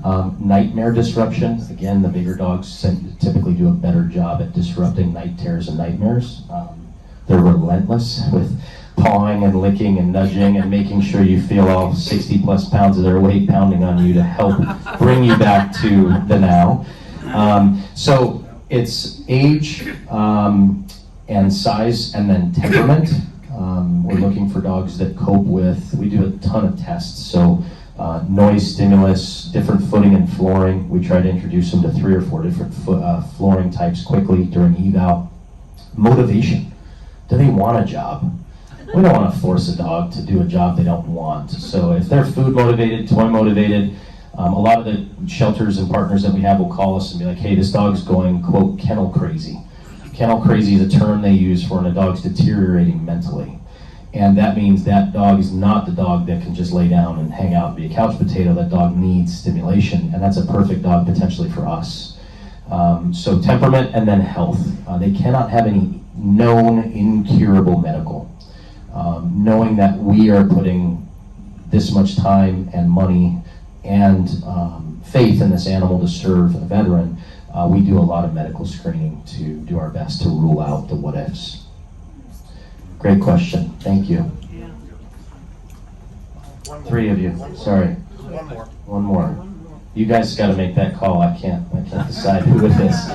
Nightmare disruption, again, the bigger dogs typically do a better job at disrupting night terrors and nightmares. They're relentless with pawing and licking and nudging and making sure you feel all 60 plus pounds of their weight pounding on you to help bring you back to the now. So it's age and size and then temperament. We're looking for dogs that cope with, we do a ton of tests, so noise stimulus, different footing and flooring. We try to introduce them to 3 or 4 different flooring types quickly during eval. Motivation. Do they want a job? We don't want to force a dog to do a job they don't want. So if they're food motivated, toy motivated, a lot of the shelters and partners that we have will call us and be like, hey, this dog's going, quote, kennel crazy. Kennel crazy is a term they use for when a dog's deteriorating mentally. And that means that dog is not the dog that can just lay down and hang out and be a couch potato. That dog needs stimulation, and that's a perfect dog potentially for us. So temperament and then health. They cannot have any known incurable medical. Knowing that we are putting this much time and money and faith in this animal to serve a veteran, we do a lot of medical screening to do our best to rule out the what ifs. Great question. Thank you. 3 of you. Sorry. One more. You guys got to make that call. I can't decide who it is.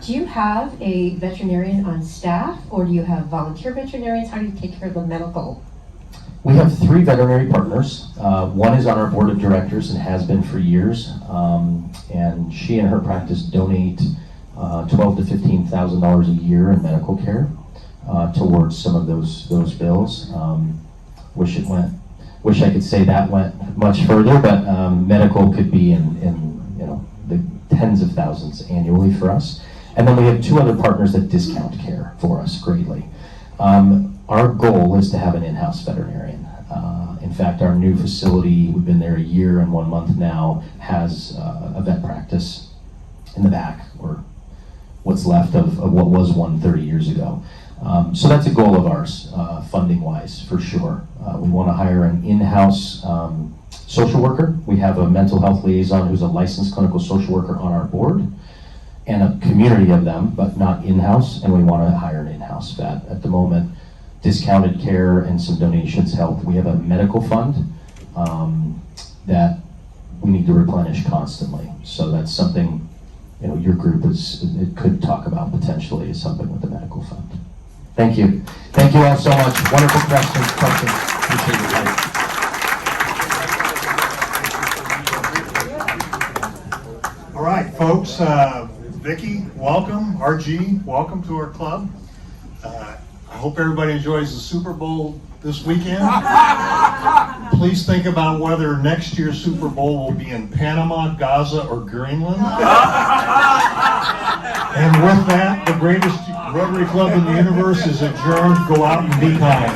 Do you have a veterinarian on staff, or do you have volunteer veterinarians? How do you take care of the medical? We have 3 veterinary partners. One is on our board of directors and has been for years. And she and her practice donate $12,000 to $15,000 a year in medical care towards some of those bills. Wish I could say that went much further, but medical could be in the tens of thousands annually for us. And then we have 2 other partners that discount care for us greatly. Our goal is to have an in-house veterinarian. In fact, our new facility, we've been there a year and 1 month now, has a vet practice in the back, or what's left of what was one 30 years ago. So that's a goal of ours, funding-wise, for sure. We want to hire an in-house social worker. We have a mental health liaison who's a licensed clinical social worker on our board, and a community of them, but not in-house, and we want to hire an in-house vet. At the moment, discounted care and some donations help. We have a medical fund that we need to replenish constantly. So that's something, your group it could talk about potentially as something with the medical fund. Thank you. Thank you all so much. Wonderful questions. Appreciate your time. All right, folks. Vicki, welcome. RG, welcome to our club. I hope everybody enjoys the Super Bowl this weekend. Please think about whether next year's Super Bowl will be in Panama, Gaza, or Greenland. And with that, the greatest Rotary Club in the universe is adjourned. Go out and be kind.